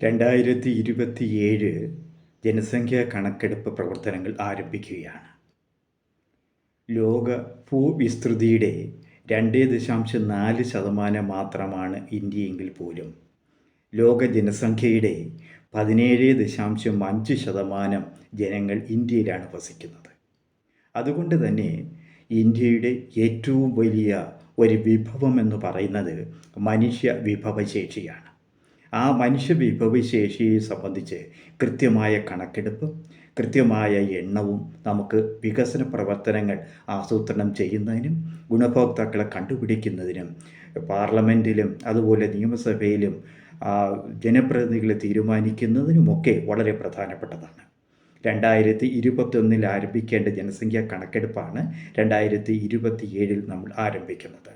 2027 ജനസംഖ്യാ കണക്കെടുപ്പ് പ്രവർത്തനങ്ങൾ ആരംഭിക്കുകയാണ്. ലോക ഭൂവിസ്തൃതിയുടെ 2.4% മാത്രമാണ് ഇന്ത്യയെങ്കിൽ പോലും ലോക ജനസംഖ്യയുടെ 17.5% ജനങ്ങൾ ഇന്ത്യയിലാണ് വസിക്കുന്നത്. അതുകൊണ്ട് തന്നെ ഇന്ത്യയുടെ ഏറ്റവും വലിയ ഒരു വിഭവം എന്ന് പറയുന്നത് മനുഷ്യ വിഭവശേഷിയാണ്. ആ മനുഷ്യ വിഭവശേഷിയെ സംബന്ധിച്ച് കൃത്യമായ കണക്കെടുപ്പും കൃത്യമായ എണ്ണവും നമുക്ക് വികസന പ്രവർത്തനങ്ങൾ ആസൂത്രണം ചെയ്യുന്നതിനും ഗുണഭോക്താക്കളെ കണ്ടുപിടിക്കുന്നതിനും പാർലമെൻറ്റിലും അതുപോലെ നിയമസഭയിലും ജനപ്രതിനിധികളെ തീരുമാനിക്കുന്നതിനുമൊക്കെ വളരെ പ്രധാനപ്പെട്ടതാണ്. 2021 ആരംഭിക്കേണ്ട ജനസംഖ്യാ കണക്കെടുപ്പാണ് 2027 നമ്മൾ ആരംഭിക്കുന്നത്.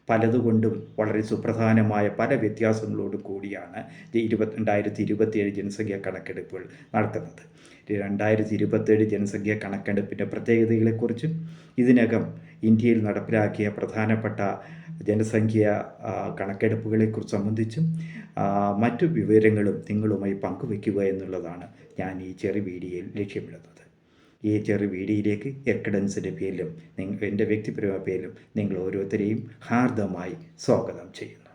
പലതുകൊണ്ടും വളരെ സുപ്രധാനമായ പല വ്യത്യാസങ്ങളോട് കൂടിയാണ് 2027 ജനസംഖ്യാ കണക്കെടുപ്പുകൾ നടത്തുന്നത്. 2027 ജനസംഖ്യാ കണക്കെടുപ്പിൻ്റെ പ്രത്യേകതകളെക്കുറിച്ചും ഇതിനകം ഇന്ത്യയിൽ നടപ്പിലാക്കിയ പ്രധാനപ്പെട്ട ജനസംഖ്യാ കണക്കെടുപ്പുകളെക്കുറിച്ച് സംബന്ധിച്ചും മറ്റു വിവരങ്ങളും നിങ്ങളുമായി പങ്കുവയ്ക്കുക എന്നുള്ളതാണ് ഞാൻ ഈ ചെറിയ വീഡിയോയിൽ ലക്ഷ്യമിടുന്നത്. ഈ ചെറിയ വീഡിയോയിലേക്ക് എർക്കഡൻസിൻ്റെ പേരിലും എൻ്റെ വ്യക്തിപരമായ പേരിലും നിങ്ങൾ ഓരോരുത്തരെയും ഹാർദമായി സ്വാഗതം ചെയ്യുന്നു.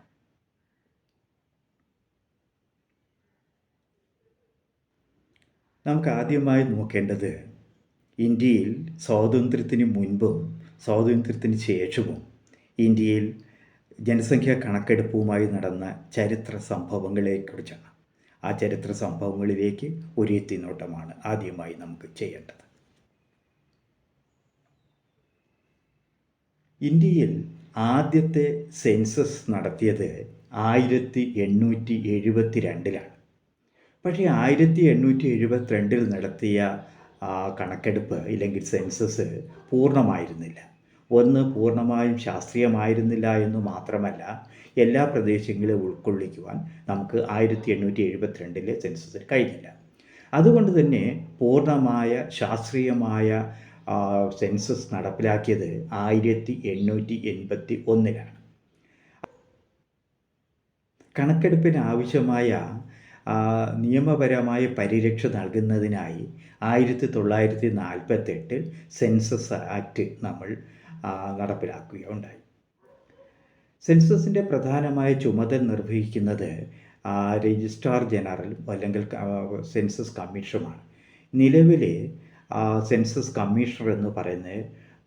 നമുക്ക് ആദ്യമായി നോക്കേണ്ടത് ഇന്ത്യയിൽ സ്വാതന്ത്ര്യത്തിന് മുൻപും സ്വാതന്ത്ര്യത്തിന് ശേഷവും ഇന്ത്യയിൽ ജനസംഖ്യാ കണക്കെടുപ്പുമായി നടന്ന ചരിത്ര സംഭവങ്ങളെക്കുറിച്ചാണ്. ആ ചരിത്ര സംഭവങ്ങളിലേക്ക് ഒരു എത്തിനോട്ടമാണ് ആദ്യമായി നമുക്ക് ചെയ്യേണ്ടത്. ഇന്ത്യയിൽ ആദ്യത്തെ സെൻസസ് നടത്തിയത് 1872 പക്ഷേ 1872 നടത്തിയ കണക്കെടുപ്പ് ഇല്ലെങ്കിൽ സെൻസസ് പൂർണ്ണമായിരുന്നില്ല. പൂർണ്ണമായും ശാസ്ത്രീയമായിരുന്നില്ല എന്ന് മാത്രമല്ല, എല്ലാ പ്രദേശങ്ങളെ ഉൾക്കൊള്ളിക്കുവാൻ നമുക്ക് 1872 സെൻസസിന് കഴിഞ്ഞില്ല. അതുകൊണ്ട് തന്നെ പൂർണ്ണമായ ശാസ്ത്രീയമായ സെൻസസ് നടപ്പിലാക്കിയത് 1881 കണക്കെടുപ്പിന് ആവശ്യമായ നിയമപരമായ പരിരക്ഷ നൽകുന്നതിനായി 1948 സെൻസസ് ആക്ട് നമ്മൾ നടപ്പിലാക്കുകയുണ്ടായി. സെൻസസിൻ്റെ പ്രധാനമായ ചുമതല നിർവഹിക്കുന്നത് രജിസ്ട്രാർ ജനറൽ അല്ലെങ്കിൽ സെൻസസ് കമ്മീഷണറുമാണ്. നിലവിലെ സെൻസസ് കമ്മീഷണർ എന്ന് പറയുന്നത്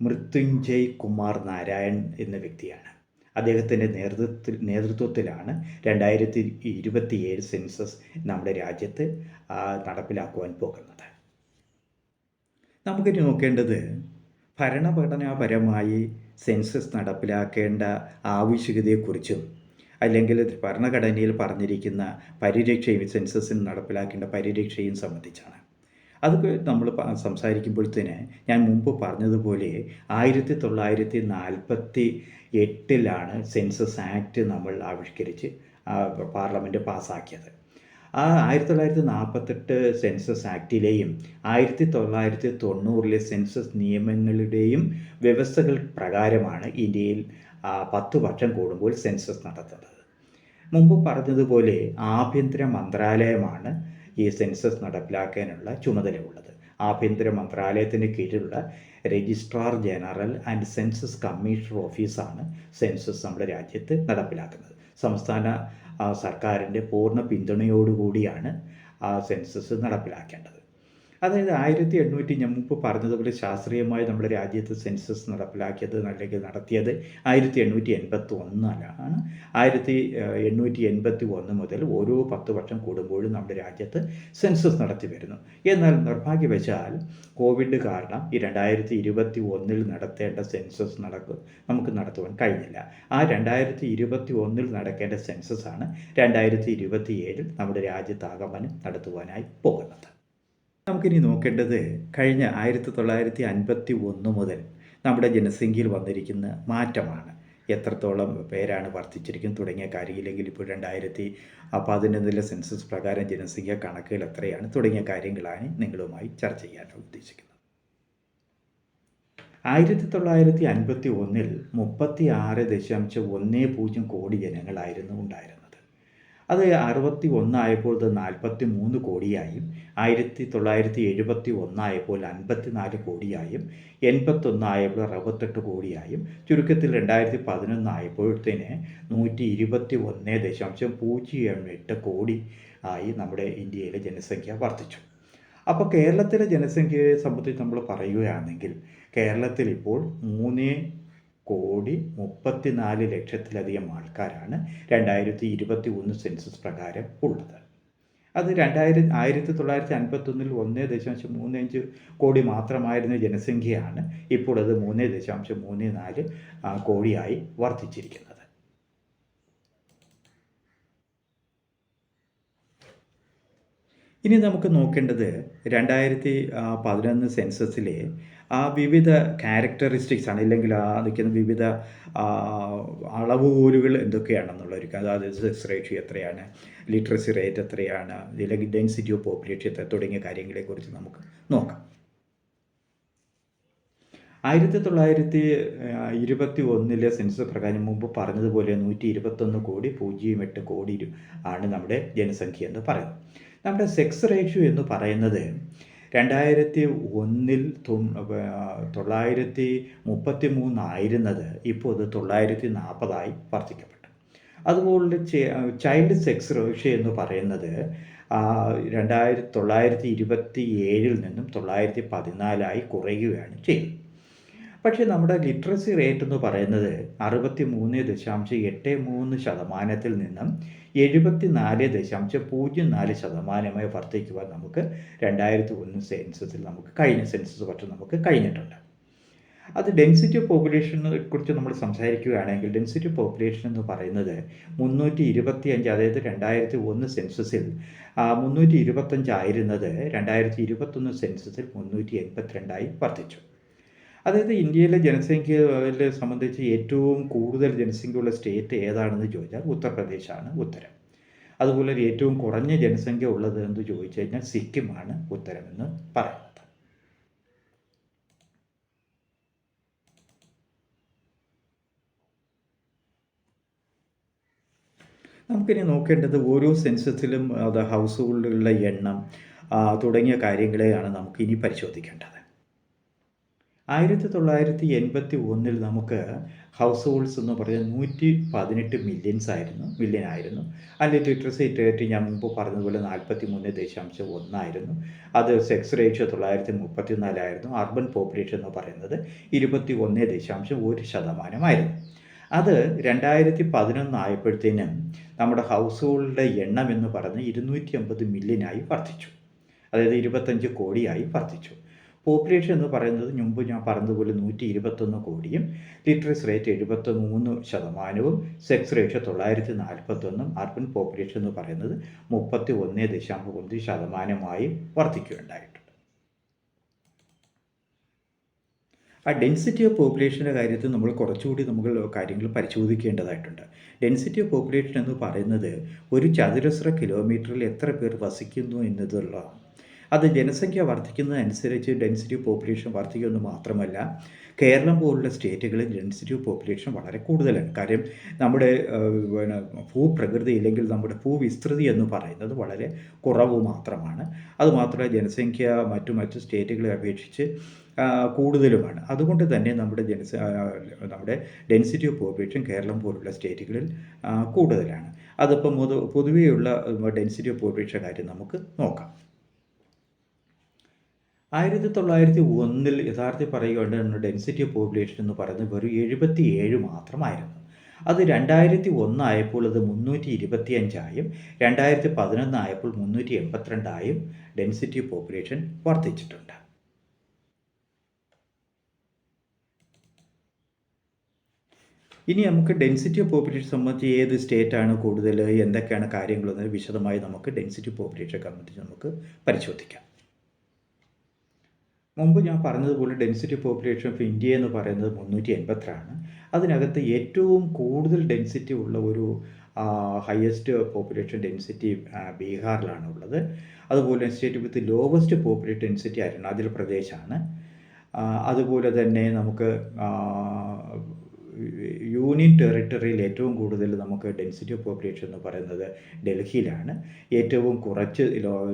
മൃത്യുഞ്ജയ് കുമാർ നാരായൺ എന്ന വ്യക്തിയാണ്. അദ്ദേഹത്തിൻ്റെ നേതൃത്വത്തിലാണ് 2027 സെൻസസ് നമ്മുടെ രാജ്യത്ത് നടപ്പിലാക്കുവാൻ പോകുന്നത്. നമുക്കിനി നോക്കേണ്ടത് ഭരണഘടനാപരമായി സെൻസസ് നടപ്പിലാക്കേണ്ട ആവശ്യകതയെക്കുറിച്ചും അല്ലെങ്കിൽ ഭരണഘടനയിൽ പറഞ്ഞിരിക്കുന്ന പരിരക്ഷയും സെൻസസിന് നടപ്പിലാക്കേണ്ട പരിരക്ഷയും സംബന്ധിച്ചാണ്. അത് നമ്മൾ സംസാരിക്കുമ്പോഴത്തേന് ഞാൻ മുമ്പ് പറഞ്ഞതുപോലെ 1948 സെൻസസ് ആക്ട് നമ്മൾ ആവിഷ്കരിച്ച് പാർലമെൻറ്റ് പാസ്സാക്കിയത്. ആ 1948 സെൻസസ് ആക്ടിലെയും 1990 സെൻസസ് നിയമങ്ങളുടെയും വ്യവസ്ഥകൾ പ്രകാരമാണ് ഇന്ത്യയിൽ 10 വർഷം കൂടുമ്പോൾ സെൻസസ് നടത്തുന്നത്. മുമ്പ് പറഞ്ഞതുപോലെ ആഭ്യന്തര മന്ത്രാലയമാണ് ഈ സെൻസസ് നടപ്പിലാക്കാനുള്ള ചുമതലയുള്ളത്. ആഭ്യന്തര മന്ത്രാലയത്തിന് കീഴിലുള്ള registrar general and census commissioner ഓഫീസാണ് സെൻസസ് നമ്മുടെ രാജ്യത്ത് നടപ്പിലാക്കുന്നത്. സംസ്ഥാന സർക്കാരിൻ്റെ പൂർണ്ണ പിന്തുണയോടുകൂടിയാണ് ആ സെൻസസ് നടപ്പിലാക്കേണ്ടത്. അതായത് 1800 ഞാൻ മുമ്പ് പറഞ്ഞതുപോലെ ശാസ്ത്രീയമായി നമ്മുടെ രാജ്യത്ത് സെൻസസ് നടപ്പിലാക്കിയത് അല്ലെങ്കിൽ നടത്തിയത് 1881 1881 മുതൽ ഓരോ 10 വർഷം കൂടുമ്പോഴും നമ്മുടെ രാജ്യത്ത് സെൻസസ് നടത്തി വരുന്നു. എന്നാൽ നിർഭാഗ്യവശാൽ കോവിഡ് കാരണം ഈ 2021 നടത്തേണ്ട സെൻസസ് നമുക്ക് നടത്തുവാൻ കഴിഞ്ഞില്ല. ആ 2021 നടക്കേണ്ട സെൻസസാണ് 2027 നമ്മുടെ രാജ്യത്താകമാനം നടത്തുവാനായി പോകുന്നത്. നമുക്കിനി നോക്കേണ്ടത് കഴിഞ്ഞ 1951 മുതൽ നമ്മുടെ ജനസംഖ്യയിൽ വന്നിരിക്കുന്ന മാറ്റമാണ്. എത്രത്തോളം പേരാണ് വർദ്ധിച്ചിരിക്കുന്നത് തുടങ്ങിയ കാര്യമില്ലെങ്കിൽ ഇപ്പോൾ 2011 സെൻസസ് പ്രകാരം ജനസംഖ്യാ കണക്കുകൾ എത്രയാണ് തുടങ്ങിയ കാര്യങ്ങളാണ് നിങ്ങളുമായി ചർച്ച ചെയ്യാൻ ഉദ്ദേശിക്കുന്നത്. 1951 36.10 കോടി ജനങ്ങളായിരുന്നു ഉണ്ടായിരുന്നത്. അത് 61 ആയപ്പോൾ ഇത് 43 കോടിയായും 1971 ആയപ്പോൾ 54 കോടിയായും 81 ആയപ്പോൾ 68 കോടിയായും ചുരുക്കത്തിൽ 2011 ആയപ്പോഴത്തേന് 121.08 കോടി ആയി നമ്മുടെ ഇന്ത്യയിലെ ജനസംഖ്യ വർദ്ധിച്ചു. അപ്പോൾ കേരളത്തിലെ ജനസംഖ്യയെ സംബന്ധിച്ച് നമ്മൾ പറയുകയാണെങ്കിൽ കേരളത്തിൽ ഇപ്പോൾ 3,34,00,000 ആൾക്കാരാണ് 2021 സെൻസസ് പ്രകാരം ഉള്ളത്. അത് 1951 1.35 കോടി മാത്രമായിരുന്ന ജനസംഖ്യയാണ് ഇപ്പോൾ അത് 3.34 കോടിയായി വർദ്ധിച്ചിരിക്കുന്നത്. ഇനി നമുക്ക് നോക്കേണ്ടത് 2011 സെൻസസിലെ വിവിധ ക്യാരക്ടറിസ്റ്റിക്സ് ആണ്, ഇല്ലെങ്കിൽ നിൽക്കുന്ന വിവിധ അളവുകോലുകൾ എന്തൊക്കെയാണെന്നുള്ളൊരു, അതായത് സെക്സ് റേഷ്യോ എത്രയാണ്, ലിറ്ററസി റേറ്റ് എത്രയാണ്, അല്ലെങ്കിൽ ഡെൻസിറ്റി ഓഫ് പോപ്പുലേഷൻ എത്ര തുടങ്ങിയ കാര്യങ്ങളെക്കുറിച്ച് നമുക്ക് നോക്കാം. 1921 സെൻസസ് പ്രകാരം മുമ്പ് പറഞ്ഞതുപോലെ 121.08 കോടി ആണ് നമ്മുടെ ജനസംഖ്യ എന്ന് പറയുന്നത്. നമ്മുടെ സെക്സ് റേഷ്യോ എന്ന് പറയുന്നത് 2001 933 ആയിരുന്നത് ഇപ്പോൾ അത് 940 വർദ്ധിക്കപ്പെട്ടു. അതുപോലെ ചൈൽഡ് സെക്സ് റേഷ്യോ എന്ന് പറയുന്നത് 1927 നിന്നും 914 കുറയുകയാണ് ചെയ്യുന്നത്. പക്ഷേ നമ്മുടെ ലിറ്ററസി റേറ്റ് എന്ന് പറയുന്നത് 63.83% നിന്നും 74.04% വർദ്ധിക്കുവാൻ നമുക്ക് 2001 സെൻസസിൽ കഴിഞ്ഞ സെൻസസ് വർഷം നമുക്ക് കഴിഞ്ഞിട്ടുണ്ട്. അത് ഡെൻസിറ്റി ഓഫ് പോപ്പുലേഷനെ കുറിച്ച് നമ്മൾ സംസാരിക്കുകയാണെങ്കിൽ ഡെൻസിറ്റി ഓഫ് പോപ്പുലേഷൻ എന്ന് പറയുന്നത് 325, അതായത് 2001 സെൻസസിൽ 325 ആയിരുന്നത് 2021 സെൻസസിൽ 382 വർദ്ധിച്ചു. അതായത് ഇന്ത്യയിലെ ജനസംഖ്യയെ സംബന്ധിച്ച് ഏറ്റവും കൂടുതൽ ജനസംഖ്യയുള്ള സ്റ്റേറ്റ് ഏതാണെന്ന് ചോദിച്ചാൽ ഉത്തർപ്രദേശാണ് ഉത്തരം. അതുപോലെ ഏറ്റവും കുറഞ്ഞ ജനസംഖ്യ ഉള്ളത് എന്ന് ചോദിച്ചു കഴിഞ്ഞാൽ സിക്കിമാണ് ഉത്തരമെന്ന് പറയുന്നത്. നമുക്കിനി നോക്കേണ്ടത് ഓരോ സെൻസസിലും അത് ഹൗസ് ഹോൾഡുകളുടെ എണ്ണം തുടങ്ങിയ കാര്യങ്ങളെയാണ് നമുക്കിനി പരിശോധിക്കേണ്ടത്. 1981 നമുക്ക് ഹൗസ് ഹോൾഡ്സ് എന്ന് പറയുന്നത് 118 മില്യൺ ആയിരുന്നു. അതിൽ ലിറ്ററസി റേറ്റ് ഞാൻ മുമ്പ് പറഞ്ഞതുപോലെ 43.1 ആയിരുന്നു. അത് സെക്സ് റേഷ്യോ 934 ആയിരുന്നു. അർബൻ പോപ്പുലേഷൻ എന്ന് പറയുന്നത് 21.1% ആയിരുന്നു. അത് 2011 ആയപ്പോഴത്തേനും നമ്മുടെ ഹൗസ് ഹോൾഡിൻ്റെ എണ്ണം എന്ന് പറഞ്ഞ് 250 മില്യനായി വർദ്ധിച്ചു. അതായത് 25 കോടിയായി വർദ്ധിച്ചു. പോപ്പുലേഷൻ എന്ന് പറയുന്നത് മുമ്പ് ഞാൻ പറഞ്ഞതുപോലെ 121 കോടിയും literacy rate 73%, sex ratio 941, urban population എന്ന് പറയുന്നത് 31.1% വർദ്ധിക്കുകയുണ്ടായിട്ടുണ്ട്. ഡെൻസിറ്റി ഓഫ് പോപ്പുലേഷൻ്റെ കാര്യത്തിൽ നമ്മൾ കുറച്ചുകൂടി കാര്യങ്ങൾ പരിശോധിക്കേണ്ടതായിട്ടുണ്ട്. ഡെൻസിറ്റി ഓഫ് പോപ്പുലേഷൻ എന്ന് പറയുന്നത് ഒരു ചതുരശ്ര കിലോമീറ്ററിൽ എത്ര പേർ വസിക്കുന്നു എന്നതുള്ളതാണ്. അത് ജനസംഖ്യ വർദ്ധിക്കുന്നതനുസരിച്ച് ഡെൻസിറ്റി ഓഫ് പോപ്പുലേഷൻ വർദ്ധിക്കുമെന്ന് മാത്രമല്ല, കേരളം പോലുള്ള സ്റ്റേറ്റുകളിൽ ഡെൻസിറ്റി ഓഫ് പോപ്പുലേഷൻ വളരെ കൂടുതലാണ്. കാര്യം നമ്മുടെ ഭൂപ്രകൃതി ഇല്ലെങ്കിൽ നമ്മുടെ ഭൂവിസ്തൃതി എന്ന് പറയുന്നത് വളരെ കുറവ് മാത്രമാണ്. അതുമാത്രമല്ല ജനസംഖ്യ മറ്റു സ്റ്റേറ്റുകളെ അപേക്ഷിച്ച് കൂടുതലുമാണ്. അതുകൊണ്ട് തന്നെ നമ്മുടെ ഡെൻസിറ്റി ഓഫ് പോപ്പുലേഷൻ കേരളം പോലുള്ള സ്റ്റേറ്റുകളിൽ കൂടുതലാണ്. അതിപ്പം പൊതുവെയുള്ള ഡെൻസിറ്റി ഓഫ് പോപ്പുലേഷൻ കാര്യം നമുക്ക് നോക്കാം. 1901 യഥാർത്ഥത്തിൽ പറയുകയാണെങ്കിൽ ഡെൻസിറ്റി ഓഫ് പോപ്പുലേഷൻ എന്ന് പറയുന്നത് വെറും 77 മാത്രമായിരുന്നു. അത് 2001 ആയപ്പോൾ അത് 325 2011 ആയപ്പോൾ 382 ഡെൻസിറ്റി ഓഫ് പോപ്പുലേഷൻ വർദ്ധിച്ചിട്ടുണ്ട്. ഇനി നമുക്ക് ഡെൻസിറ്റി ഓഫ് പോപ്പുലേഷൻ സംബന്ധിച്ച് ഏത് സ്റ്റേറ്റാണ് കൂടുതൽ, എന്തൊക്കെയാണ് കാര്യങ്ങളെന്ന് വിശദമായി നമുക്ക് ഡെൻസിറ്റി ഓഫ് പോപ്പുലേഷൻ സംബന്ധിച്ച് നമുക്ക് പരിശോധിക്കാം. മുമ്പ് ഞാൻ പറഞ്ഞതുപോലെ ഡെൻസിറ്റി പോപ്പുലേഷൻ ഓഫ് ഇന്ത്യ എന്ന് പറയുന്നത് 382 അതിനകത്ത് ഏറ്റവും കൂടുതൽ ഡെൻസിറ്റി ഉള്ള ഒരു ഹയസ്റ്റ് പോപ്പുലേഷൻ ഡെൻസിറ്റി ബീഹാറിലാണ് ഉള്ളത്. അതുപോലെ state with lowest population density Arunachal പ്രദേശാണ്. അതുപോലെ തന്നെ നമുക്ക് യൂണിയൻ ടെറിട്ടറിയിൽ ഏറ്റവും കൂടുതൽ നമുക്ക് ഡെൻസിറ്റി ഓഫ് പോപ്പുലേഷൻ എന്ന് പറയുന്നത് ഡൽഹിയിലാണ്. ഏറ്റവും കുറച്ച്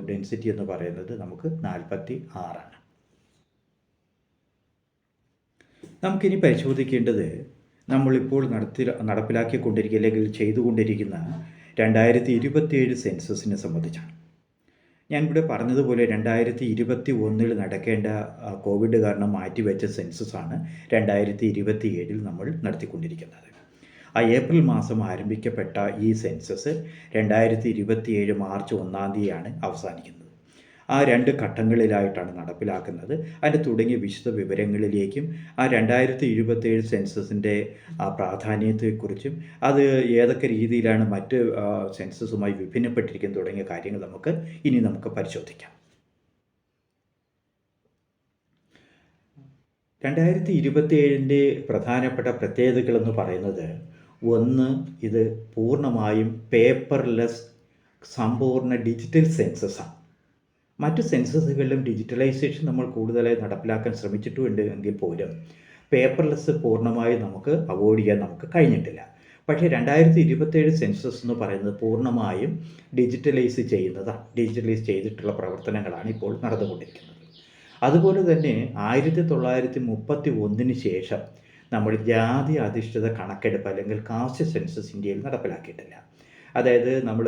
ഡെൻസിറ്റി എന്ന് പറയുന്നത് നമുക്ക് 46. നമുക്കിനി പരിശോധിക്കേണ്ടത് നമ്മളിപ്പോൾ നടപ്പിലാക്കിക്കൊണ്ടിരിക്കുക അല്ലെങ്കിൽ ചെയ്തുകൊണ്ടിരിക്കുന്ന 2027 സെൻസസിനെ സംബന്ധിച്ചാണ്. ഞാനിവിടെ പറഞ്ഞതുപോലെ 2021 നടക്കേണ്ട കോവിഡ് കാരണം മാറ്റിവെച്ച സെൻസസാണ് 2027 നമ്മൾ നടത്തിക്കൊണ്ടിരിക്കുന്നത്. ഏപ്രിൽ മാസം ആരംഭിക്കപ്പെട്ട ഈ സെൻസസ് 2027 മാർച്ച് 1 അവസാനിക്കുന്നത്. 2 ഘട്ടങ്ങളിലായിട്ടാണ് നടപ്പിലാക്കുന്നത്. അതിൻ്റെ തുടങ്ങിയ വിശദ വിവരങ്ങളിലേക്കും 2027 സെൻസസിൻ്റെ പ്രാധാന്യത്തെക്കുറിച്ചും അത് ഏതൊക്കെ രീതിയിലാണ് മറ്റ് സെൻസസുമായി വിഭിന്നപ്പെട്ടിരിക്കുന്നത് തുടങ്ങിയ കാര്യങ്ങൾ നമുക്ക് പരിശോധിക്കാം. 2027 പ്രധാനപ്പെട്ട പ്രത്യേകതകളെന്ന് പറയുന്നത്, ഒന്ന്, ഇത് പൂർണ്ണമായും പേപ്പർലെസ് സമ്പൂർണ്ണ ഡിജിറ്റൽ സെൻസസാണ്. മറ്റ് സെൻസസുകളിലും ഡിജിറ്റലൈസേഷൻ നമ്മൾ കൂടുതലായി നടപ്പിലാക്കാൻ ശ്രമിച്ചിട്ടുണ്ട് എങ്കിൽ പോലും പേപ്പർലെസ് പൂർണ്ണമായി നമുക്ക് അവോയ്ഡ് ചെയ്യാൻ നമുക്ക് കഴിഞ്ഞിട്ടില്ല. പക്ഷേ 2027 സെൻസസ് എന്ന് പറയുന്നത് പൂർണ്ണമായും ഡിജിറ്റലൈസ് ചെയ്തിട്ടുള്ള പ്രവർത്തനങ്ങളാണ് ഇപ്പോൾ നടന്നുകൊണ്ടിരിക്കുന്നത്. അതുപോലെ തന്നെ 1931 ശേഷം നമ്മൾ ജാതി അധിഷ്ഠിത കണക്കെടുപ്പ് അല്ലെങ്കിൽ കാസ്റ്റ് സെൻസസ് ഇന്ത്യയിൽ നടപ്പിലാക്കിയിട്ടില്ല. അതായത് നമ്മൾ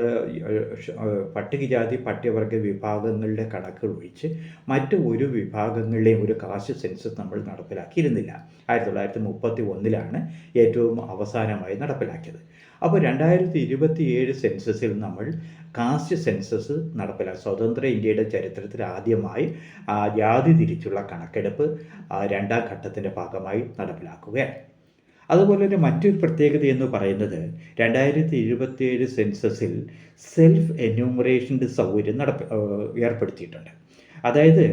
പട്ടികജാതി പട്ടികവർഗ വിഭാഗങ്ങളുടെ കണക്കുകൾ ഒഴിച്ച് മറ്റ് ഒരു വിഭാഗങ്ങളുടെയും ഒരു കാസ്റ്റ് സെൻസസ് നമ്മൾ നടപ്പിലാക്കിയിരുന്നില്ല. 1931 ഏറ്റവും അവസാനമായി നടപ്പിലാക്കിയത്. അപ്പോൾ 2027 സെൻസസിൽ നമ്മൾ കാസ്റ്റ് സെൻസസ് സ്വതന്ത്ര ഇന്ത്യയുടെ ചരിത്രത്തിൽ ആദ്യമായി ജാതി തിരിച്ചുള്ള കണക്കെടുപ്പ് 2ാം ഘട്ടത്തിൻ്റെ ഭാഗമായി നടപ്പിലാക്കുകയാണ്. അതുപോലെ തന്നെ മറ്റൊരു പ്രത്യേകത എന്ന് പറയുന്നത് 2027 സെൻസസിൽ സെൽഫ് എന്യൂമറേഷൻ്റെ സൗകര്യം ഏർപ്പെടുത്തിയിട്ടുണ്ട്. അതായത്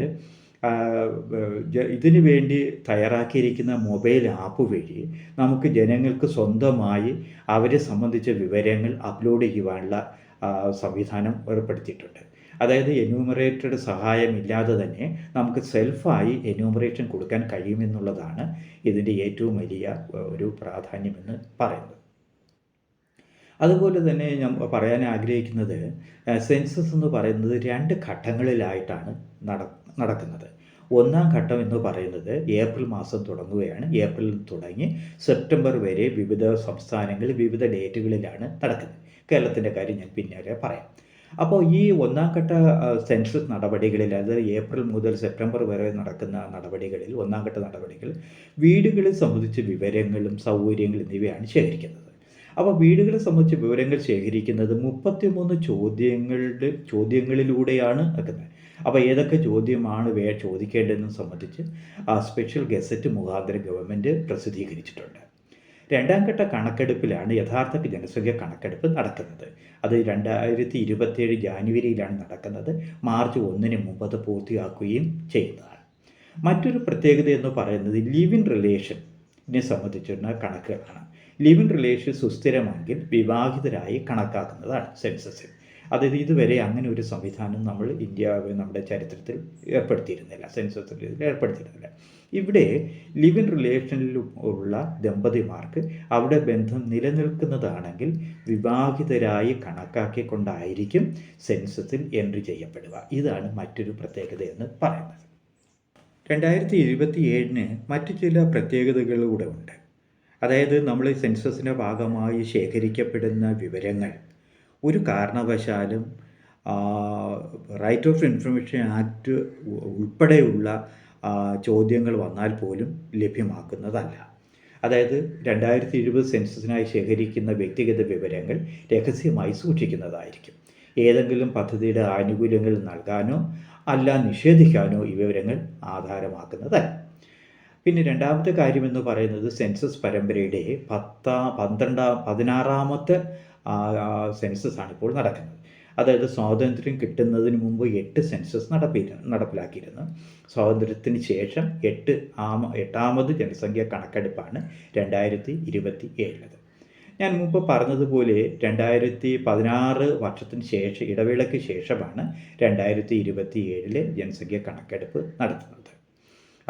ഇതിനു വേണ്ടി തയ്യാറാക്കിയിരിക്കുന്ന മൊബൈൽ ആപ്പ് വഴി നമുക്ക് ജനങ്ങൾക്ക് സ്വന്തമായി അവരെ സംബന്ധിച്ച വിവരങ്ങൾ അപ്ലോഡ് ചെയ്യുവാനുള്ള സംവിധാനം ഏർപ്പെടുത്തിയിട്ടുണ്ട്. അതായത് എന്യൂമറേറ്ററുടെ സഹായമില്ലാതെ തന്നെ നമുക്ക് സെൽഫായി എന്യൂമറേഷൻ കൊടുക്കാൻ കഴിയുമെന്നുള്ളതാണ് ഇതിൻ്റെ ഏറ്റവും വലിയ ഒരു പ്രാധാന്യമെന്ന് പറയുന്നത്. അതുപോലെ തന്നെ ഞാൻ പറയാൻ ആഗ്രഹിക്കുന്നത്, സെൻസസ് എന്ന് പറയുന്നത് 2 ഘട്ടങ്ങളിലായിട്ടാണ് നടക്കുന്നത്. 1ാം ഘട്ടം എന്ന് പറയുന്നത് ഏപ്രിൽ മാസം തുടങ്ങുകയാണ്. ഏപ്രിൽ തുടങ്ങി സെപ്റ്റംബർ വരെ വിവിധ സംസ്ഥാനങ്ങളിൽ വിവിധ ഡേറ്റുകളിലാണ് നടക്കുന്നത്. കേരളത്തിൻ്റെ കാര്യം ഞാൻ പിന്നാലെ പറയാം. അപ്പോൾ ഈ 1ാം ഘട്ട സെൻസസ് നടപടികളിൽ, അതായത് ഏപ്രിൽ മുതൽ സെപ്റ്റംബർ വരെ നടക്കുന്ന നടപടികളിൽ 1ാം ഘട്ട നടപടികൾ വീടുകളെ സംബന്ധിച്ച വിവരങ്ങളും സൗകര്യങ്ങളും എന്നിവയാണ് ശേഖരിക്കുന്നത്. അപ്പോൾ വീടുകളെ സംബന്ധിച്ച വിവരങ്ങൾ ശേഖരിക്കുന്നത് 33 ചോദ്യങ്ങളിലൂടെയാണ് നടക്കുന്നത്. അപ്പോൾ ഏതൊക്കെ ചോദ്യമാണ് ചോദിക്കേണ്ടതെന്ന് സംബന്ധിച്ച് സ്പെഷ്യൽ ഗസറ്റ് മുഖാന്തരം ഗവൺമെൻറ് പ്രസിദ്ധീകരിച്ചിട്ടുണ്ട്. 2ാം ഘട്ട കണക്കെടുപ്പിലാണ് യഥാർത്ഥ ജനസംഖ്യ കണക്കെടുപ്പ് നടക്കുന്നത്. അത് 2027 ജാനുവരിയിലാണ് നടക്കുന്നത്. മാർച്ച് 1 മുമ്പ് അത് പൂർത്തിയാക്കുകയും ചെയ്യുന്നതാണ്. മറ്റൊരു പ്രത്യേകത എന്ന് പറയുന്നത് ലിവ് ഇൻ റിലേഷനെ സംബന്ധിച്ചുള്ള കണക്കുകളാണ്. ലിവ് ഇൻ റിലേഷൻ സുസ്ഥിരമെങ്കിൽ വിവാഹിതരായി കണക്കാക്കുന്നതാണ് സെൻസസിൽ. അതായത് ഇതുവരെ അങ്ങനെ ഒരു സംവിധാനം നമ്മുടെ ചരിത്രത്തിൽ സെൻസസിൽ ഏർപ്പെടുത്തിയിരുന്നില്ല. ഇവിടെ ലിവ് ഇൻ റിലേഷനിൽ ഉള്ള ദമ്പതിമാർക്ക് അവിടെ ബന്ധം നിലനിൽക്കുന്നതാണെങ്കിൽ വിവാഹിതരായി കണക്കാക്കിക്കൊണ്ടായിരിക്കും സെൻസസിൽ എൻട്രി ചെയ്യപ്പെടുക. ഇതാണ് മറ്റൊരു പ്രത്യേകത എന്ന് പറയുന്നത്. 2027 മറ്റു ചില പ്രത്യേകതകൾ കൂടെ ഉണ്ട്. അതായത് നമ്മൾ സെൻസസിൻ്റെ ഭാഗമായി ശേഖരിക്കപ്പെടുന്ന വിവരങ്ങൾ ഒരു കാരണവശാലും റൈറ്റ് ഓഫ് ഇൻഫർമേഷൻ ആക്ട് ഉൾപ്പെടെയുള്ള ചോദ്യങ്ങൾ വന്നാൽ പോലും ലഭ്യമാക്കുന്നതല്ല. അതായത് 2020 സെൻസസിനായി ശേഖരിക്കുന്ന വ്യക്തിഗത വിവരങ്ങൾ രഹസ്യമായി സൂക്ഷിക്കുന്നതായിരിക്കും. ഏതെങ്കിലും പദ്ധതിയുടെ ആനുകൂല്യങ്ങൾ നൽകാനോ അല്ല നിഷേധിക്കാനോ ഈ വിവരങ്ങൾ ആധാരമാക്കുന്നതല്ല. പിന്നെ 2ാമത്തെ കാര്യമെന്ന് പറയുന്നത് സെൻസസ് പരമ്പരയുടെ 16ാമത്തെ സെൻസസാണ് ഇപ്പോൾ നടക്കുന്നത്. അതായത് സ്വാതന്ത്ര്യം കിട്ടുന്നതിന് മുമ്പ് 8 സെൻസസ് നടപ്പിലാക്കിയിരുന്നു. സ്വാതന്ത്ര്യത്തിന് ശേഷം 8ാമത് ജനസംഖ്യാ കണക്കെടുപ്പാണ് 2027. ഞാൻ മുമ്പ് പറഞ്ഞതുപോലെ 2016 വർഷത്തിന് ശേഷം ഇടവേളയ്ക്ക് ശേഷമാണ് 2027 ജനസംഖ്യാ കണക്കെടുപ്പ് നടത്തുന്നത്.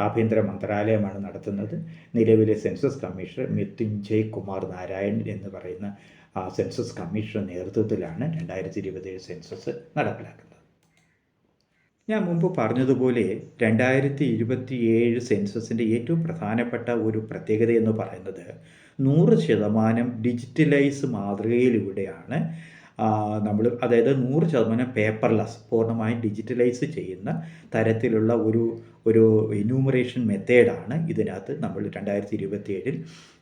ആഭ്യന്തര മന്ത്രാലയമാണ് നടത്തുന്നത്. നിലവിലെ സെൻസസ് കമ്മീഷണർ മൃത്യുഞ്ജയ് കുമാർ നാരായൺ എന്ന് പറയുന്ന സെൻസസ് കമ്മീഷണർ നേതൃത്വത്തിലാണ് 2027 സെൻസസ് നടപ്പിലാക്കുന്നത്. ഞാൻ മുമ്പ് പറഞ്ഞതുപോലെ 2027 സെൻസസിൻ്റെ ഏറ്റവും പ്രധാനപ്പെട്ട ഒരു പ്രത്യേകത എന്ന് പറയുന്നത് 100% ഡിജിറ്റലൈസ് മാതൃകയിലൂടെയാണ് നമ്മൾ, അതായത് 100% പേപ്പർലെസ്, പൂർണ്ണമായും ഡിജിറ്റലൈസ് ചെയ്യുന്ന തരത്തിലുള്ള ഒരു എന്യൂമറേഷൻ മെത്തേഡാണ് ഇതിനകത്ത് നമ്മൾ 2027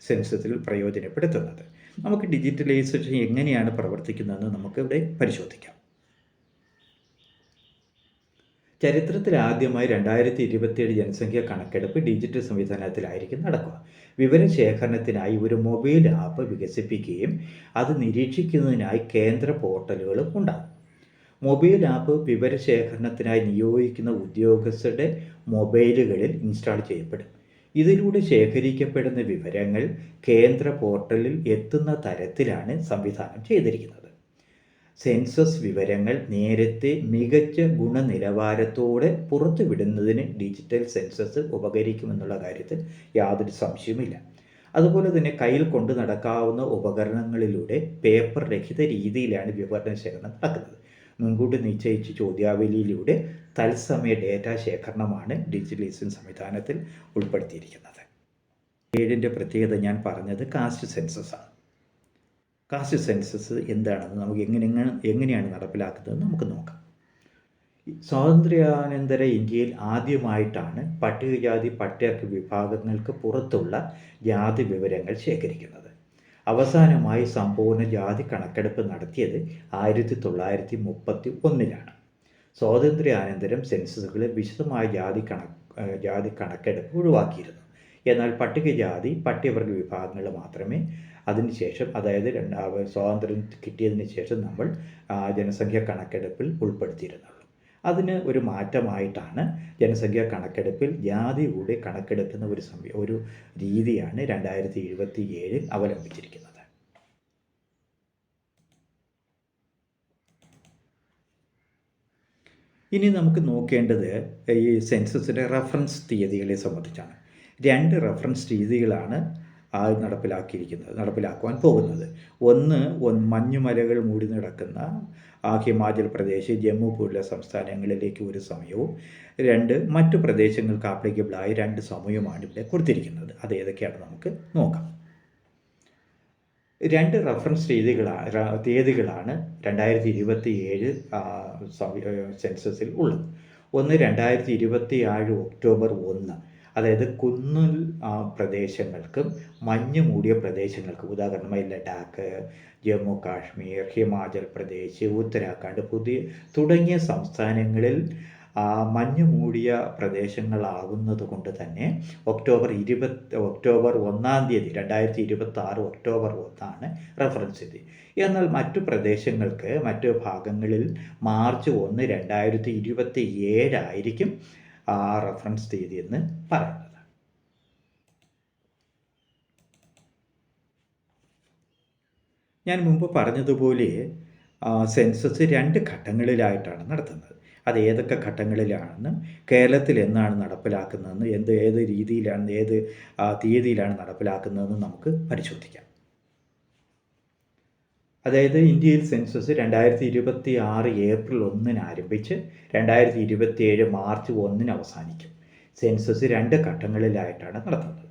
സെൻസസിൽ പ്രയോജനപ്പെടുത്തുന്നത്. നമുക്ക് ഡിജിറ്റലൈസേഷൻ എങ്ങനെയാണ് പ്രവർത്തിക്കുന്നതെന്ന് നമുക്കിവിടെ പരിശോധിക്കാം. ചരിത്രത്തിൽ ആദ്യമായി 2027 ജനസംഖ്യാ കണക്കെടുപ്പ് ഡിജിറ്റൽ സംവിധാനത്തിലായിരിക്കും നടക്കുക. വിവരശേഖരണത്തിനായി ഒരു മൊബൈൽ ആപ്പ് വികസിപ്പിക്കുകയും അത് നിരീക്ഷിക്കുന്നതിനായി കേന്ദ്ര പോർട്ടലുകളും ഉണ്ടാകും. മൊബൈൽ ആപ്പ് വിവരശേഖരണത്തിനായി നിയോഗിക്കുന്ന ഉദ്യോഗസ്ഥരുടെ മൊബൈലുകളിൽ ഇൻസ്റ്റാൾ ചെയ്യപ്പെടും. ഇതിലൂടെ ശേഖരിക്കപ്പെടുന്ന വിവരങ്ങൾ കേന്ദ്ര പോർട്ടലിൽ എത്തുന്ന തരത്തിലാണ് സംവിധാനം ചെയ്തിരിക്കുന്നത്. സെൻസസ് വിവരങ്ങൾ നേരത്തെ മികച്ച ഗുണനിലവാരത്തോടെ പുറത്തുവിടുന്നതിന് ഡിജിറ്റൽ സെൻസസ് ഉപകരിക്കുമെന്നുള്ള കാര്യത്തിൽ യാതൊരു സംശയവുമില്ല. അതുപോലെ തന്നെ കയ്യിൽ കൊണ്ടു നടക്കാവുന്ന ഉപകരണങ്ങളിലൂടെ പേപ്പർ രഹിത രീതിയിലാണ് വിവരണ ശേഖരണം നടക്കുന്നത്. മുൻകൂട്ടി നിശ്ചയിച്ച ചോദ്യാവലിയിലൂടെ തത്സമയ ഡേറ്റ ശേഖരണമാണ് ഡിജിറ്റലൈസേഷൻ സംവിധാനത്തിൽ ഉൾപ്പെടുത്തിയിരിക്കുന്നത്. 7ൻ്റെ പ്രത്യേകത ഞാൻ പറഞ്ഞത് കാസ്റ്റ് സെൻസസ് ആണ്. കാസ്റ്റ് സെൻസസ് എന്താണെന്ന് നമുക്ക് എങ്ങനെയാണ് നടപ്പിലാക്കുന്നത് നമുക്ക് നോക്കാം. സ്വാതന്ത്ര്യാനന്തര ഇന്ത്യയിൽ ആദ്യമായിട്ടാണ് പട്ടികജാതി പട്ടിക വിഭാഗങ്ങൾക്ക് പുറത്തുള്ള ജാതി വിവരങ്ങൾ ശേഖരിക്കുന്നത്. അവസാനമായി സമ്പൂർണ്ണ ജാതി കണക്കെടുപ്പ് നടത്തിയത് 1931-ലാണ്. സ്വാതന്ത്ര്യാനന്തരം സെൻസസുകളിൽ വിശദമായ ജാതി കണക്കെടുപ്പ് ഒഴിവാക്കിയിരുന്നു. എന്നാൽ പട്ടികജാതി പട്ടികവർഗ വിഭാഗങ്ങൾ മാത്രമേ അതിനുശേഷം, അതായത് സ്വാതന്ത്ര്യം കിട്ടിയതിന് ശേഷം നമ്മൾ ജനസംഖ്യാ കണക്കെടുപ്പിൽ ഉൾപ്പെടുത്തിയിരുന്നുള്ളൂ. അതിന് ഒരു മാറ്റമായിട്ടാണ് ജനസംഖ്യാ കണക്കെടുപ്പിൽ ജാതി കൂടി കണക്കെടുക്കുന്ന ഒരു രീതിയാണ് 2027 അവലംബിച്ചിരിക്കുന്നത്. ഇനി നമുക്ക് നോക്കേണ്ടത് ഈ സെൻസസിൻ്റെ റഫറൻസ് തീയതികളെ സംബന്ധിച്ചാണ്. 2 റഫറൻസ് രീതികളാണ് നടപ്പിലാക്കുവാൻ പോകുന്നത്. ഒന്ന് മഞ്ഞുമലകൾ മൂടി നടക്കുന്ന ഹിമാചൽ പ്രദേശ്, ജമ്മു പോലുള്ള സംസ്ഥാനങ്ങളിലേക്ക് ഒരു സമയവും, 2 മറ്റു പ്രദേശങ്ങൾക്ക് ആപ്ലിക്കബിളായ 2 സമയവുമാണ് ഇവിടെ കൊടുത്തിരിക്കുന്നത്. അത് ഏതൊക്കെയാണ് നമുക്ക് നോക്കാം. 2 റഫറൻസ് തീയതികളാണ് 2027 സെൻസസിൽ ഉള്ളത്. ഒന്ന് 2027 ഒക്ടോബർ 1, അതായത് കുന്നിൽ പ്രദേശങ്ങൾക്കും മഞ്ഞ് മൂടിയ പ്രദേശങ്ങൾക്കും, ഉദാഹരണമായി ലഡാക്ക്, ജമ്മു കാശ്മീർ, ഹിമാചൽ പ്രദേശ്, ഉത്തരാഖണ്ഡ് തുടങ്ങിയ സംസ്ഥാനങ്ങളിൽ മഞ്ഞ് മൂടിയ പ്രദേശങ്ങളാകുന്നത് കൊണ്ട് തന്നെ ഒക്ടോബർ 1-ാം തീയതി 2026 ഒക്ടോബർ 1 റഫറൻസ് തീയതി. എന്നാൽ മറ്റു പ്രദേശങ്ങൾക്ക്, മറ്റു ഭാഗങ്ങളിൽ മാർച്ച് 1, 2027 ആയിരിക്കും റഫറൻസ് തീയതി എന്ന് പറയുന്നത്. ഞാൻ മുമ്പ് പറഞ്ഞതുപോലെ സെൻസസ് 2 ഘട്ടങ്ങളിലായിട്ടാണ് നടത്തുന്നത്. അത് ഏതൊക്കെ ഘട്ടങ്ങളിലാണെന്നും കേരളത്തിൽ എന്നാണ് നടപ്പിലാക്കുന്നതെന്ന്, ഏത് രീതിയിലാണ്, ഏത് തീയതിയിലാണ് നടപ്പിലാക്കുന്നതെന്ന് നമുക്ക് പരിശോധിക്കാം. അതായത് ഇന്ത്യയിൽ സെൻസസ് 2026 ഏപ്രിൽ 1 ആരംഭിച്ച് 2027 മാർച്ച് 1 അവസാനിക്കും. സെൻസസ് 2 ഘട്ടങ്ങളിലായിട്ടാണ് നടത്തുന്നത്.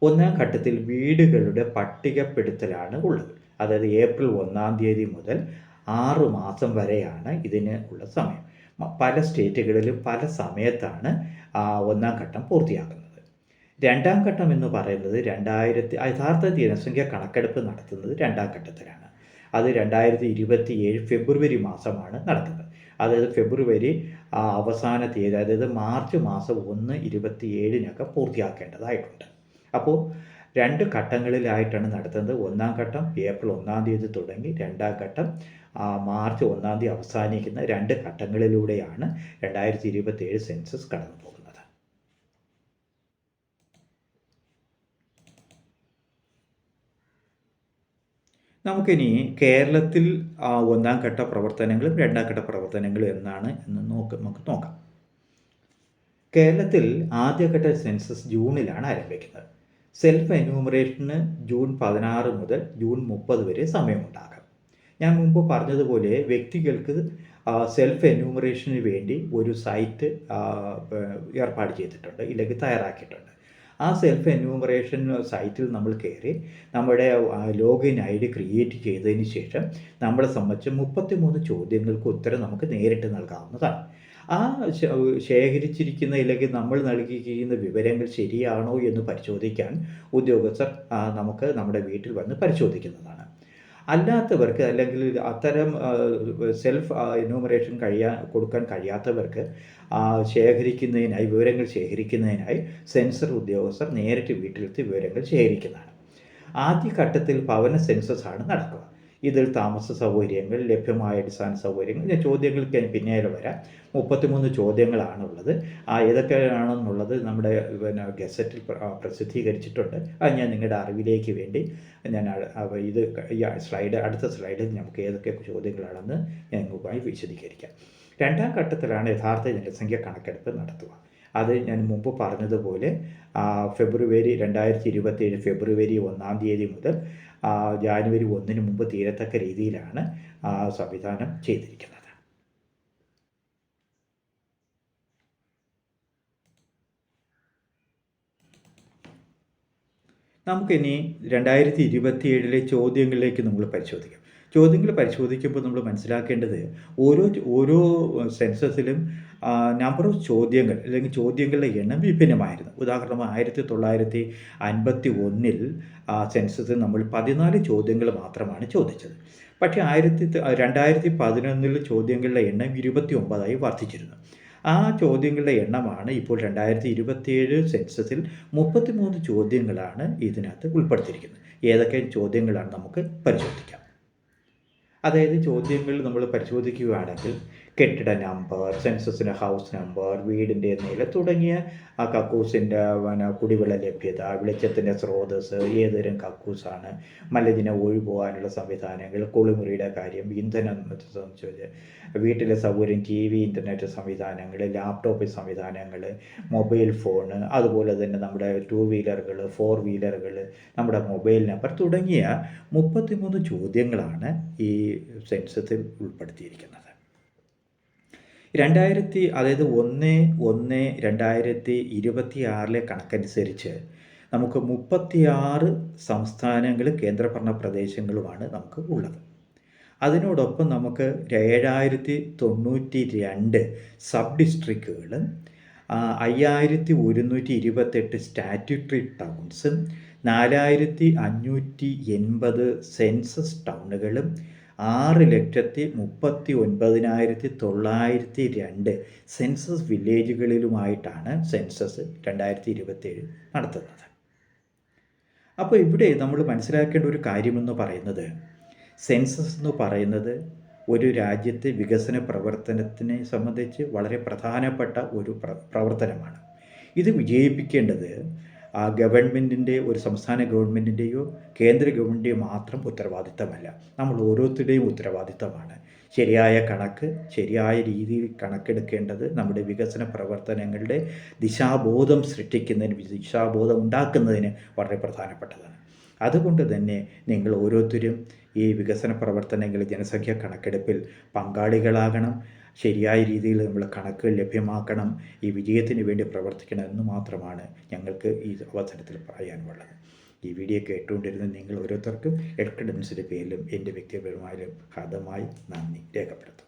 1-ാം ഘട്ടത്തിൽ വീടുകളുടെ പട്ടികപ്പെടുത്തലാണ് ഉള്ളത്. അതായത് ഏപ്രിൽ 1-ാം തീയതി മുതൽ 6 മാസം വരെയാണ് ഇതിന് ഉള്ള സമയം. പല സ്റ്റേറ്റുകളിലും പല സമയത്താണ് 1-ാം ഘട്ടം പൂർത്തിയാക്കുന്നത്. 2-ാം ഘട്ടം എന്ന് പറയുന്നത് യഥാർത്ഥ ജനസംഖ്യ കണക്കെടുപ്പ് നടത്തുന്നത് 2-ാം ഘട്ടത്തിലാണ്. അത് 2027 ഫെബ്രുവരി മാസമാണ് നടക്കുന്നത്. അതായത് ഫെബ്രുവരി അവസാന തീയതി, അതായത് മാർച്ച് മാസം 1, 2027 പൂർത്തിയാക്കേണ്ടതായിട്ടുണ്ട്. അപ്പോൾ 2 ഘട്ടങ്ങളിലായിട്ടാണ് നടത്തുന്നത്. 1-ാം ഘട്ടം ഏപ്രിൽ 1-ാം തീയതി തുടങ്ങി 2-ാം ഘട്ടം മാർച്ച് 1-ാം തീയതി അവസാനിക്കുന്ന 2 ഘട്ടങ്ങളിലൂടെയാണ് 2027 സെൻസസ് കടന്നു പോകുന്നത്. നമുക്കിനി കേരളത്തിൽ 1-ാം ഘട്ട പ്രവർത്തനങ്ങളും 2-ാം ഘട്ട പ്രവർത്തനങ്ങളും എന്നാണ് നമുക്ക് നോക്കാം. കേരളത്തിൽ ആദ്യഘട്ട സെൻസസ് ജൂണിലാണ് ആരംഭിക്കുന്നത്. സെൽഫ് എന്യൂമറേഷന് ജൂൺ 16 മുതൽ ജൂൺ 30 വരെ സമയമുണ്ടാകും. ഞാൻ മുമ്പ് പറഞ്ഞതുപോലെ വ്യക്തികൾക്ക് സെൽഫ് എന്യൂമറേഷന് വേണ്ടി ഒരു സൈറ്റ് ഏർപ്പാട് ചെയ്തിട്ടുണ്ട്, ഇല്ലെങ്കിൽ തയ്യാറാക്കിയിട്ടുണ്ട്. ആ സെൽഫ് എന്യൂമറേഷൻ സൈറ്റിൽ നമ്മൾ കയറി നമ്മുടെ ലോഗിൻ ഐ ഡി ക്രിയേറ്റ് ചെയ്തതിന് ശേഷം നമ്മളെ സംബന്ധിച്ച് 33 ചോദ്യങ്ങൾക്ക് ഉത്തരം നമുക്ക് നേരിട്ട് നൽകാവുന്നതാണ്. ആ ശേഖരിച്ചിരിക്കുന്ന അല്ലെങ്കിൽ നമ്മൾ നൽകിയിരിക്കുന്ന വിവരങ്ങൾ ശരിയാണോ എന്ന് പരിശോധിക്കാൻ ഉദ്യോഗസ്ഥർ നമുക്ക് നമ്മുടെ വീട്ടിൽ വന്ന് പരിശോധിക്കുന്നതാണ്. അല്ലാത്തവർക്ക് അല്ലെങ്കിൽ അത്തരം സെൽഫ് എന്യൂമറേഷൻ കൊടുക്കാൻ കഴിയാത്തവർക്ക് വിവരങ്ങൾ ശേഖരിക്കുന്നതിനായി സെൻസർ ഉദ്യോഗസ്ഥർ നേരിട്ട് വീട്ടിലെത്തി വിവരങ്ങൾ ശേഖരിക്കുന്നതാണ്. ആദ്യഘട്ടത്തിൽ ഭവന സെൻസസ് ആണ് നടക്കുക. ഇതിൽ താമസ സൗകര്യങ്ങൾ, ലഭ്യമായ അടിസ്ഥാന സൗകര്യങ്ങൾ, ചോദ്യങ്ങൾക്ക് ഞാൻ പിന്നീട് വരാം. 33 ചോദ്യങ്ങളാണുള്ളത്. ഏതൊക്കെയാണെന്നുള്ളത് നമ്മുടെ ഗസറ്റിൽ പ്രസിദ്ധീകരിച്ചിട്ടുണ്ട്. അത് ഞാൻ നിങ്ങളുടെ അറിവിലേക്ക് വേണ്ടി ഞാൻ അടുത്ത സ്ലൈഡിൽ നമുക്ക് ഏതൊക്കെ ചോദ്യങ്ങളാണെന്ന് ഞാൻ നിങ്ങളുമായി വിശദീകരിക്കാം. രണ്ടാം ഘട്ടത്തിലാണ് യഥാർത്ഥ ജനസംഖ്യ കണക്കെടുപ്പ് നടത്തുക. അത് ഞാൻ മുമ്പ് പറഞ്ഞതുപോലെ ഫെബ്രുവരി 2027 ഫെബ്രുവരി 1 തീയതി മുതൽ ജാനുവരി 1 മുമ്പ് തീരത്തക്ക രീതിയിലാണ് സംവിധാനം ചെയ്തിരിക്കുന്നത്. നമുക്കിനി 2027 ചോദ്യങ്ങളിലേക്ക് നമ്മൾ പരിശോധിക്കാം. ചോദ്യങ്ങൾ പരിശോധിക്കുമ്പോൾ നമ്മൾ മനസ്സിലാക്കേണ്ടത് ഓരോ സെൻസസിലും നമ്പർ ഓഫ് ചോദ്യങ്ങൾ അല്ലെങ്കിൽ ചോദ്യങ്ങളുടെ എണ്ണം വിഭിന്നമായിരുന്നു. ഉദാഹരണം 1951 സെൻസസിൽ നമ്മൾ 14 ചോദ്യങ്ങൾ മാത്രമാണ് ചോദിച്ചത്. പക്ഷേ 2011 ചോദ്യങ്ങളുടെ എണ്ണം 29 വർദ്ധിച്ചിരുന്നു. ആ ചോദ്യങ്ങളുടെ എണ്ണമാണ് ഇപ്പോൾ 2027 സെൻസസിൽ 33 ചോദ്യങ്ങളാണ് ഇതിനകത്ത് ഉൾപ്പെടുത്തിയിരിക്കുന്നത്. ഏതൊക്കെ ചോദ്യങ്ങളാണ് നമുക്ക് പരിശോധിക്കാം. അതായത് ചോദ്യങ്ങൾ നമ്മൾ പരിശോധിക്കുകയാണെങ്കിൽ കെട്ടിട നമ്പർ, സെൻസസിൻ്റെ ഹൗസ് നമ്പർ, വീടിൻ്റെ നില തുടങ്ങിയ കക്കൂസിൻ്റെ കുടിവെള്ള ലഭ്യത, വെളിച്ചത്തിൻ്റെ സ്രോതസ്, ഏതുതരം കക്കൂസാണ്, മലിനജലം ഒഴിപോകാനുള്ള സംവിധാനങ്ങൾ, കുളിമുറിയുടെ കാര്യം, ഇന്ധനം സംബന്ധിച്ച് വീട്ടിലെ സൗകര്യം, TV, ഇൻ്റർനെറ്റ് സംവിധാനങ്ങൾ, ലാപ്ടോപ്പ് സംവിധാനങ്ങൾ, മൊബൈൽ ഫോണ്, അതുപോലെ തന്നെ നമ്മുടെ 2 വീലറുകൾ, 4 വീലറുകൾ, നമ്മുടെ മൊബൈൽ നമ്പർ തുടങ്ങിയ 33 ചോദ്യങ്ങളാണ് ഈ സെൻസസിൽ ഉൾപ്പെടുത്തിയിരിക്കുന്നത്. 1/1/2026 കണക്കനുസരിച്ച് നമുക്ക് 36 സംസ്ഥാനങ്ങളും കേന്ദ്രഭരണ പ്രദേശങ്ങളുമാണ് നമുക്ക് ഉള്ളത്. അതിനോടൊപ്പം നമുക്ക് 7092 സബ് ഡിസ്ട്രിക്റ്റുകളും 5128 സ്റ്റാറ്റ്യൂട്ടറി ടൗൺസും 4580 സെൻസസ് ടൗണുകളും 6,39,902 സെൻസസ് വില്ലേജുകളിലുമായിട്ടാണ് സെൻസസ് 2027 നടത്തുന്നത്. അപ്പോൾ ഇവിടെ നമ്മൾ മനസ്സിലാക്കേണ്ട ഒരു കാര്യമെന്ന് പറയുന്നത്, സെൻസസ് എന്ന് പറയുന്നത് ഒരു രാജ്യത്തെ വികസന പ്രവർത്തനത്തിനെ സംബന്ധിച്ച് വളരെ പ്രധാനപ്പെട്ട ഒരു പ്രവർത്തനമാണ്. ഇത് വിജയിപ്പിക്കേണ്ടത് ഗവൺമെൻറ്റിൻ്റെ, ഒരു സംസ്ഥാന ഗവൺമെൻറ്റിൻ്റെയോ കേന്ദ്ര ഗവൺമെൻറ്റിൻ്റെയോ മാത്രം ഉത്തരവാദിത്തമല്ല, നമ്മൾ ഓരോരുത്തരുടെയും ഉത്തരവാദിത്തമാണ്. ശരിയായ കണക്ക് ശരിയായ രീതിയിൽ കണക്കെടുക്കേണ്ടത് നമ്മുടെ വികസന പ്രവർത്തനങ്ങളുടെ ദിശാബോധം സൃഷ്ടിക്കുന്നതിന്, ദിശാബോധം ഉണ്ടാക്കുന്നതിന് വളരെ പ്രധാനപ്പെട്ടതാണ്. അതുകൊണ്ട് തന്നെ നിങ്ങൾ ഓരോരുത്തരും ഈ വികസന പ്രവർത്തനങ്ങൾ, ജനസംഖ്യ കണക്കെടുപ്പിൽ പങ്കാളികളാകണം. ശരിയായ രീതിയിൽ നമ്മൾ കണക്കുകൾ ലഭ്യമാക്കണം. ഈ വിജയത്തിന് വേണ്ടി പ്രവർത്തിക്കണം എന്ന് മാത്രമാണ് ഞങ്ങൾക്ക് ഈ അവസരത്തിൽ പറയാനുള്ളത്. ഈ വീഡിയോ കേട്ടുകൊണ്ടിരുന്ന നിങ്ങൾ ഓരോരുത്തർക്കും എഡ്കഡൻസിൻ്റെ പേരിലും എൻ്റെ വ്യക്തിപരമായാലും ഹൃദ്യമായി നന്ദി രേഖപ്പെടുത്തും.